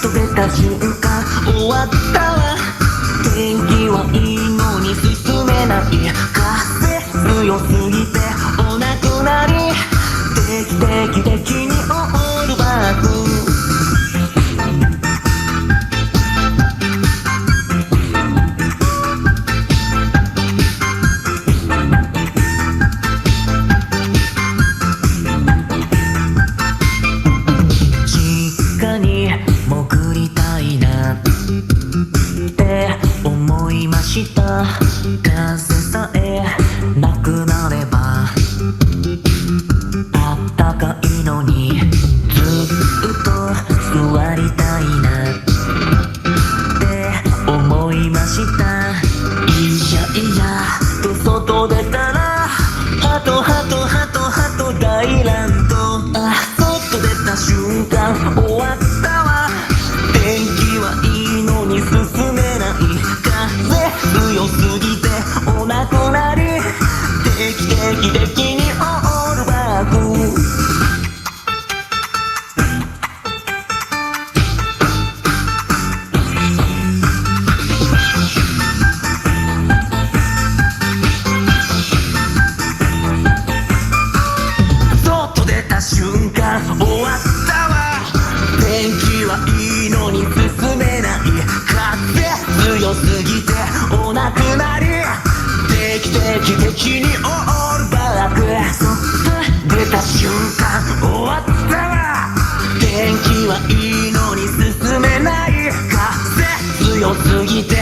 と出た瞬間終わったわ。天気はいいのに進めない。風強すぎてお亡くなり。定期的にオールバック。実家に潜りたいなって思いました。風さえなくなればあったかいのに、ずっと座りたいなって思いました。いやいやと外出たらハトハトハトハト大乱闘。外出た瞬間終わったわ。天気はいいのに進めない。風強すぎてお亡くなり。定期的にオールバック。外出た瞬間終わったわ。天気はいいのに進めない。風強すぎてお亡くなり。定期的にオールバック。出た瞬間終わったわ。天気はいいのに進めない。風強すぎて